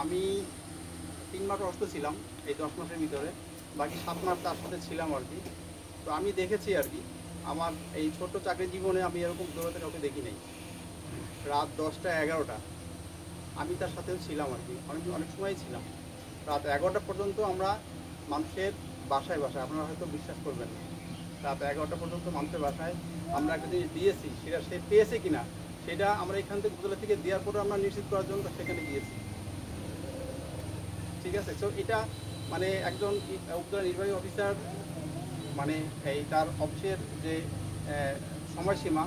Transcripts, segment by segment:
আমি 3 মাস অসুস্থ ছিলাম এই 10 মাসের ভিতরে, বাকি 7 মাস তার সাথে ছিলাম আর কি। তো আমি দেখেছি আর কি, আমার এই ছোট্ট চাকরি জীবনে আমি এরকম দৌড়াতে কাউকে দেখি নাই। রাত 10টা 11টা আমি তার সাথেও ছিলাম আর কি, অনেক সময় ছিলাম। রাত 11টা পর্যন্ত আমরা মানুষের বাসায় আপনারা হয়তো বিশ্বাস করবেন না, রাত 11টা পর্যন্ত মানুষের বাসায় আমরা একটা জিনিস দিয়েছি, সেটা সে পেয়েছে কিনা সেটা আমরা এখান থেকে উপজেলা থেকে দেওয়ার পরে আমরা নিশ্চিত করার জন্য সেখানে গিয়েছি। ঠিক আছে, তো এটা মানে একজন উপজেলা নির্বাহী অফিসার মানে এই তার অফিসের যে সময়সীমা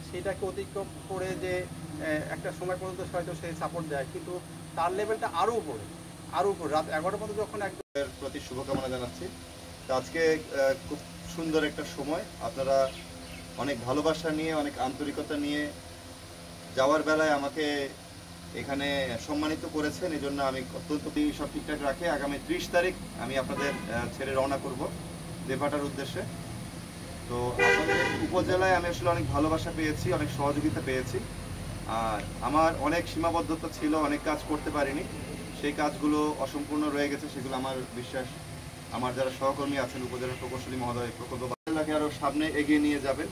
সেটাকে অতিক্রম করে যে একটা সময় পর্যন্ত হয়তো সে সাপোর্ট দেয়, কিন্তু তার লেভেলটা আরও উপরে রাত 11টা পর্যন্ত যখন একদম প্রতি শুভকামনা জানাচ্ছি। তো আজকে খুব সুন্দর একটা সময়, আপনারা অনেক ভালোবাসা নিয়ে অনেক আন্তরিকতা নিয়ে যাওয়ার বেলায় আমাকে এখানে সম্মানিত করেছেন, এই জন্য আমি অত্যন্ত সব ঠিকঠাক রাখে আগামী 30 তারিখ আমি আপনাদের ছেড়ে রওনা করব দেবহাটার উদ্দেশ্যে। তো আমাদের উপজেলায় আমি আসলে অনেক ভালোবাসা পেয়েছি, অনেক সহযোগিতা পেয়েছি, আর আমার অনেক সীমাবদ্ধতা ছিল, অনেক কাজ করতে পারিনি, সেই কাজগুলো অসম্পূর্ণ রয়ে গেছে। সেগুলো আমার বিশ্বাস আমার যারা সহকর্মী আছেন উপজেলা প্রকৌশলী মহোদয় প্রকল্প বাংলাকে আরও সামনে এগিয়ে নিয়ে যাবেন।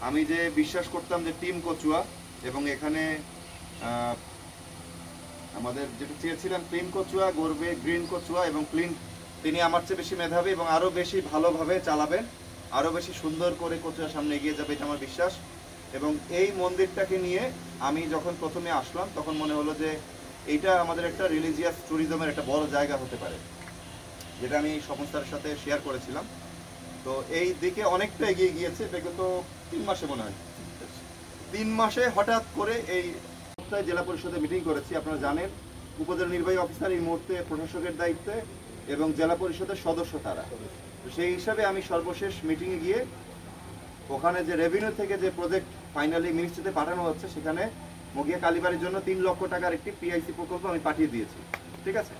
আমি যে বিশ্বাস করতাম যে টিম কচুয়া এবং এখানে আমাদের যেটা চেয়েছিলাম ক্লিন কচুয়া গড়বে, গ্রিন কচুয়া এবং ক্লিন, তিনি আমার চেয়ে বেশি মেধাবী এবং আরও বেশি ভালোভাবে চালাবেন, আরও বেশি সুন্দর করে কচুয়া সামনে এগিয়ে যাবে, এটা আমার বিশ্বাস। এবং এই মন্দিরটাকে নিয়ে আমি যখন প্রথমে আসলাম তখন মনে হলো যে এইটা আমাদের একটা রিলিজিয়াস ট্যুরিজমের একটা বড় জায়গা হতে পারে, যেটা আমি সংস্থার সাথে শেয়ার করেছিলাম। তো এই দিকে অনেকটা এগিয়ে গিয়েছে, বিগত 3 মাসে মনে হয় 3 মাসে হঠাৎ করে এই সপ্তাহে জেলা পরিষদে মিটিং করেছি। আপনারা জানেন উপজেলা নির্বাহী অফিসার এই মুহূর্তে প্রশাসকের দায়িত্বে এবং জেলা পরিষদের সদস্য তারা। তো সেই হিসাবে আমি সর্বশেষ মিটিংয়ে গিয়ে ওখানে যে রেভিনিউ থেকে যে প্রজেক্ট ফাইনালি মিনিস্ট্রিতে পাঠানো হচ্ছে, সেখানে মগিয়া কালীবাড়ির জন্য 3 লক্ষ টাকার একটি পিআইসি প্রকল্প আমি পাঠিয়ে দিয়েছি। ঠিক আছে,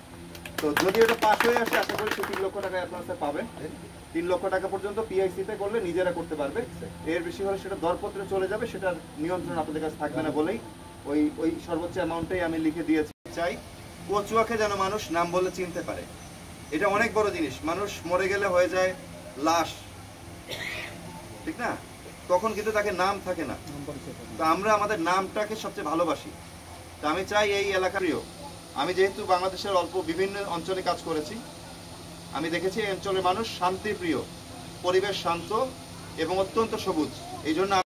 তো যদি এটা পাস হয়ে আসে আশা করি 3 লক্ষ টাকা আপনারা স্যার পাবেন। 3 লক্ষ টাকা পর্যন্ত পিআইসিতে করলে নিজেরা করতে পারবে, এর বেশি হলে সেটা দরপত্রে চলে যাবে, সেটার নিয়ন্ত্রণ আপনাদের কাছে থাকবে না বলেই ওই সর্বোচ্চ অ্যামাউন্টটাই আমি লিখে দিয়েছি। চাই কচুয়াকে যেন মানুষ নাম বলে চিনতে পারে, এটা অনেক বড় জিনিস। মানুষ মরে গেলে হয়ে যায় লাশ, ঠিক না, তখন কিন্তু তাকে নাম থাকে না। তো আমরা আমাদের নামটাকে সবচেয়ে ভালোবাসি। তো আমি চাই এই এলাকার প্রিয়, আমি যেহেতু বাংলাদেশের অল্প বিভিন্ন অঞ্চলে কাজ করেছি, আমি দেখেছি এই অঞ্চলের মানুষ শান্তিপ্রিয়, পরিবেশ শান্ত এবং অত্যন্ত সবুজ। এই জন্য